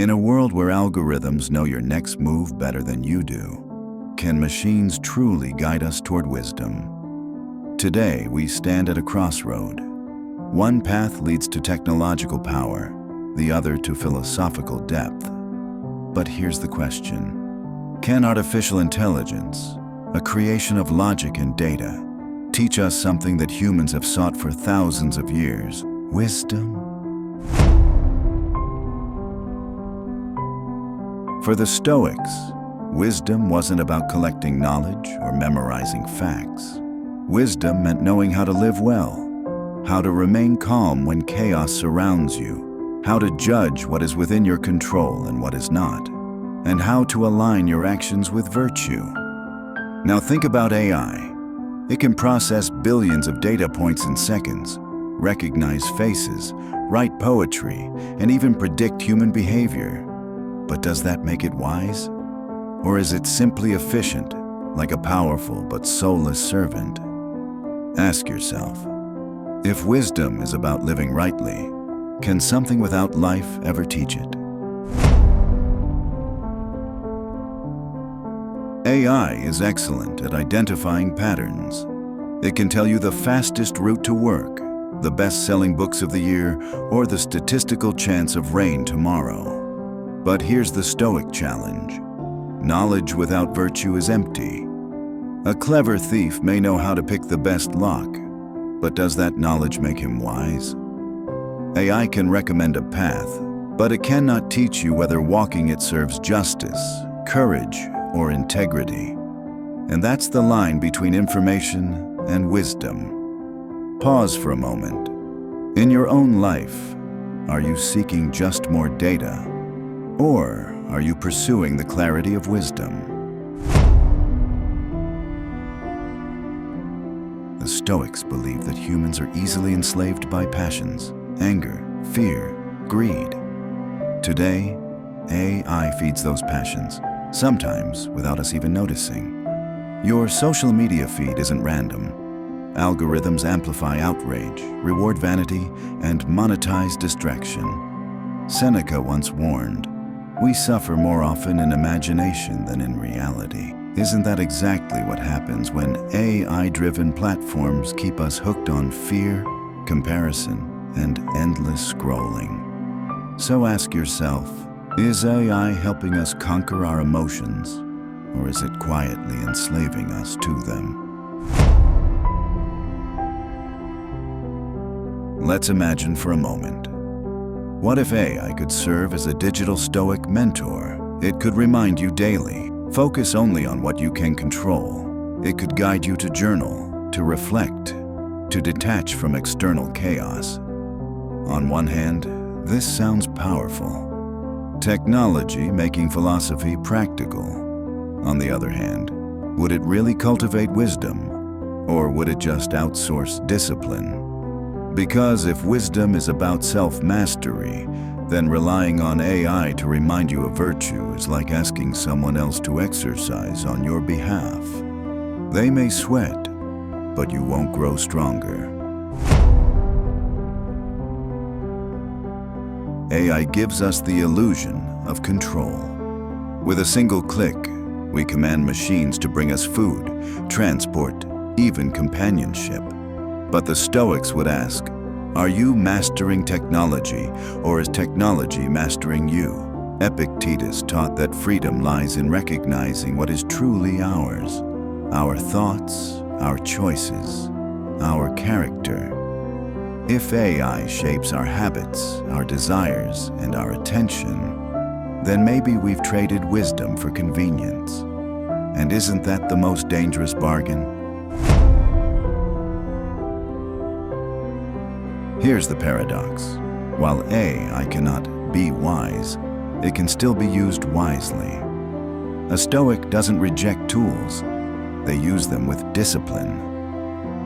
In a world where algorithms know your next move better than you do, can machines truly guide us toward wisdom? Today, we stand at a crossroad. One path leads to technological power, the other to philosophical depth. But here's the question. Can artificial intelligence, a creation of logic and data, teach us something that humans have sought for thousands of years? Wisdom? For the Stoics, wisdom wasn't about collecting knowledge or memorizing facts. Wisdom meant knowing how to live well, how to remain calm when chaos surrounds you, how to judge what is within your control and what is not, and how to align your actions with virtue. Now think about AI. It can process billions of data points in seconds, recognize faces, write poetry, and even predict human behavior. But does that make it wise? Or is it simply efficient, like a powerful but soulless servant? Ask yourself, if wisdom is about living rightly, can something without life ever teach it? AI is excellent at identifying patterns. It can tell you the fastest route to work, the best-selling books of the year, or the statistical chance of rain tomorrow. But here's the Stoic challenge. Knowledge without virtue is empty. A clever thief may know how to pick the best lock, but does that knowledge make him wise? AI can recommend a path, but it cannot teach you whether walking it serves justice, courage, or integrity. And that's the line between information and wisdom. Pause for a moment. In your own life, are you seeking just more data? Or are you pursuing the clarity of wisdom? The Stoics believe that humans are easily enslaved by passions, anger, fear, greed. Today, AI feeds those passions, sometimes without us even noticing. Your social media feed isn't random. Algorithms amplify outrage, reward vanity, and monetize distraction. Seneca once warned, "We suffer more often in imagination than in reality." Isn't that exactly what happens when AI-driven platforms keep us hooked on fear, comparison, and endless scrolling? So ask yourself, is AI helping us conquer our emotions, or is it quietly enslaving us to them? Let's imagine for a moment. What if AI could serve as a digital Stoic mentor? It could remind you daily, focus only on what you can control. It could guide you to journal, to reflect, to detach from external chaos. On one hand, this sounds powerful. Technology making philosophy practical. On the other hand, would it really cultivate wisdom, or would it just outsource discipline? Because if wisdom is about self-mastery, then relying on AI to remind you of virtue is like asking someone else to exercise on your behalf. They may sweat, but you won't grow stronger. AI gives us the illusion of control. With a single click, we command machines to bring us food, transport, even companionship. But the Stoics would ask, are you mastering technology, or is technology mastering you? Epictetus taught that freedom lies in recognizing what is truly ours, our thoughts, our choices, our character. If AI shapes our habits, our desires, and our attention, then maybe we've traded wisdom for convenience. And isn't that the most dangerous bargain? Here's the paradox. While AI cannot be wise, it can still be used wisely. A Stoic doesn't reject tools. They use them with discipline.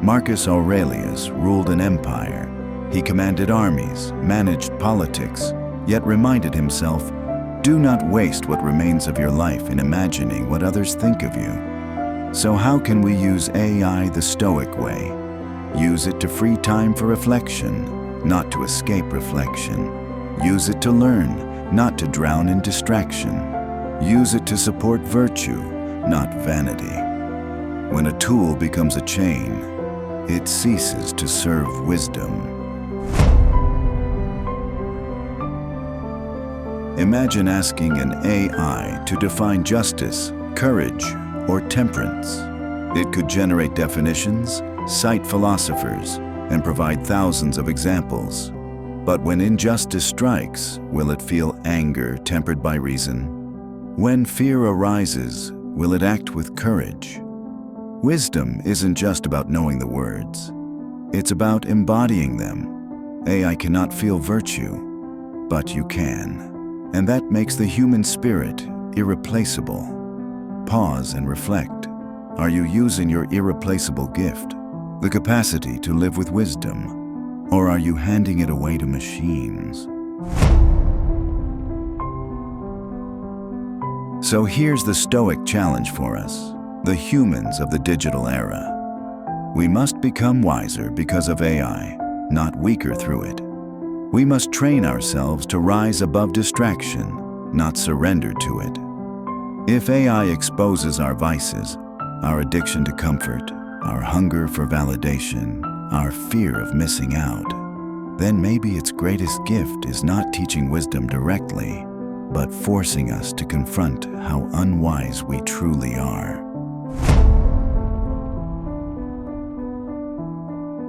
Marcus Aurelius ruled an empire. He commanded armies, managed politics, yet reminded himself, do not waste what remains of your life in imagining what others think of you. So how can we use AI the Stoic way? Use it to free time for reflection, not to escape reflection. Use it to learn, not to drown in distraction. Use it to support virtue, not vanity. When a tool becomes a chain, it ceases to serve wisdom. Imagine asking an AI to define justice, courage, or temperance. It could generate definitions, cite philosophers, and provide thousands of examples. But when injustice strikes, will it feel anger tempered by reason? When fear arises, will it act with courage? Wisdom isn't just about knowing the words. It's about embodying them. AI cannot feel virtue, but you can. And that makes the human spirit irreplaceable. Pause and reflect. Are you using your irreplaceable gift, the capacity to live with wisdom, or are you handing it away to machines? So here's the Stoic challenge for us, the humans of the digital era. We must become wiser because of AI, not weaker through it. We must train ourselves to rise above distraction, not surrender to it. If AI exposes our vices, our addiction to comfort, our hunger for validation, our fear of missing out, then maybe its greatest gift is not teaching wisdom directly, but forcing us to confront how unwise we truly are.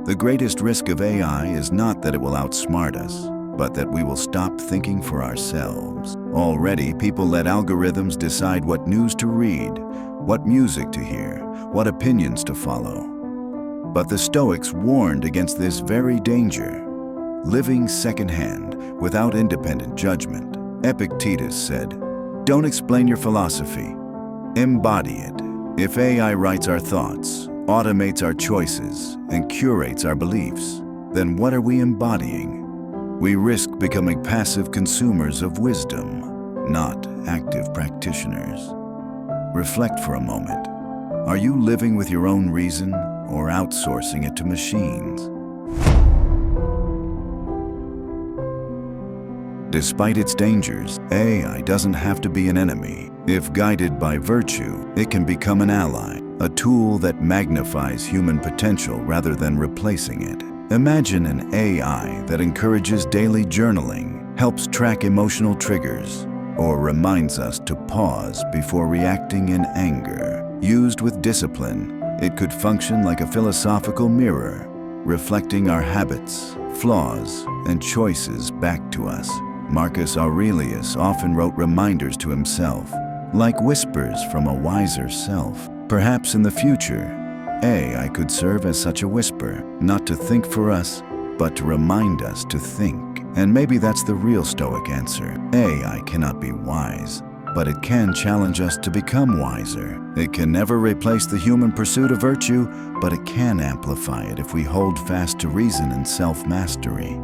The greatest risk of AI is not that it will outsmart us, but that we will stop thinking for ourselves. Already, people let algorithms decide what news to read, what music to hear, what opinions to follow. But the Stoics warned against this very danger. Living secondhand, without independent judgment. Epictetus said, "Don't explain your philosophy, embody it." If AI writes our thoughts, automates our choices, and curates our beliefs, then what are we embodying? We risk becoming passive consumers of wisdom, not active practitioners. Reflect for a moment. Are you living with your own reason or outsourcing it to machines? Despite its dangers, AI doesn't have to be an enemy. If guided by virtue, it can become an ally, a tool that magnifies human potential rather than replacing it. Imagine an AI that encourages daily journaling, helps track emotional triggers, or reminds us to pause before reacting in anger. Used with discipline, it could function like a philosophical mirror, reflecting our habits, flaws, and choices back to us. Marcus Aurelius often wrote reminders to himself, like whispers from a wiser self. Perhaps in the future, AI could serve as such a whisper, not to think for us, but to remind us to think. And maybe that's the real Stoic answer. AI cannot be wise, but it can challenge us to become wiser. It can never replace the human pursuit of virtue, but it can amplify it if we hold fast to reason and self-mastery.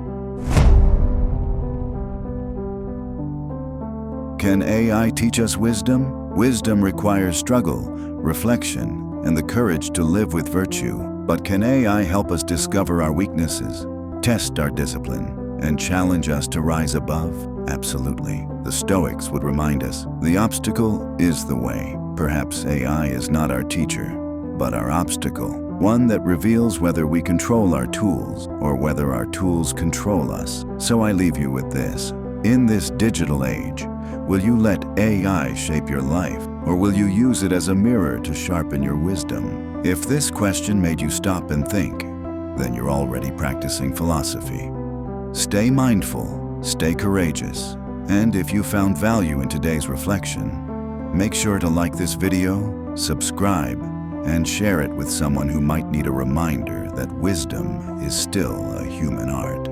Can AI teach us wisdom? Wisdom requires struggle, reflection, and the courage to live with virtue. But can AI help us discover our weaknesses, test our discipline, and challenge us to rise above? Absolutely. The Stoics would remind us, the obstacle is the way. Perhaps AI is not our teacher, but our obstacle, one that reveals whether we control our tools or whether our tools control us. So I leave you with this. In this digital age, will you let AI shape your life, or will you use it as a mirror to sharpen your wisdom? If this question made you stop and think, then you're already practicing philosophy. Stay mindful, stay courageous, and if you found value in today's reflection, make sure to like this video, subscribe, and share it with someone who might need a reminder that wisdom is still a human art.